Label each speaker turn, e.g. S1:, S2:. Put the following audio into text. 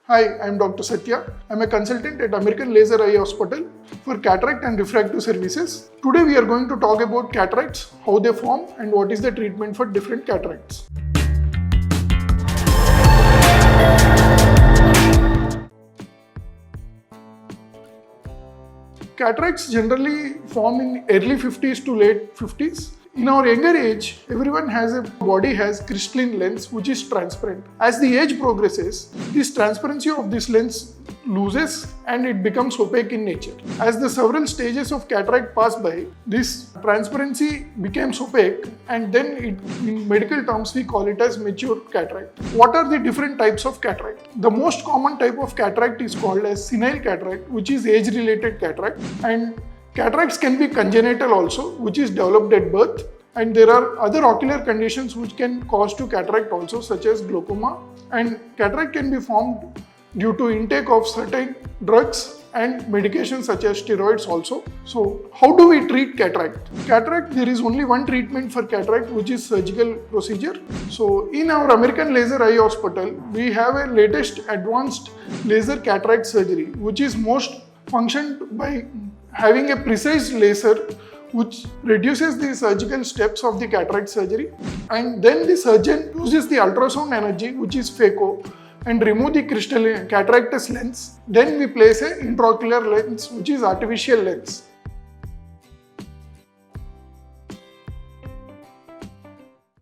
S1: Hi, I'm Dr. Satya. I'm a consultant at American Laser Eye Hospital for cataract and refractive services. Today we are going to talk about cataracts, how they form and what is the treatment for different cataracts. Cataracts generally form in early 50s to late 50s. In our younger age, everyone has crystalline lens which is transparent. As the age progresses, this transparency of this lens loses and it becomes opaque in nature. As the several stages of cataract pass by, this transparency becomes opaque and then in medical terms we call it as mature cataract. What are the different types of cataract? The most common type of cataract is called as senile cataract, which is age-related cataract, and cataracts can be congenital also, which is developed at birth, and there are other ocular conditions which can cause to cataract also, such as glaucoma, and cataract can be formed due to intake of certain drugs and medications such as steroids also. So how do we treat cataract? Cataract, there is only one treatment for cataract, which is surgical procedure. So in our American Laser Eye Hospital, we have a latest advanced laser cataract surgery, which is most functioned by having a precise laser which reduces the surgical steps of the cataract surgery, and then the surgeon uses the ultrasound energy, which is phaco, and remove the crystalline cataractous lens. Then we place an intraocular lens, which is artificial lens.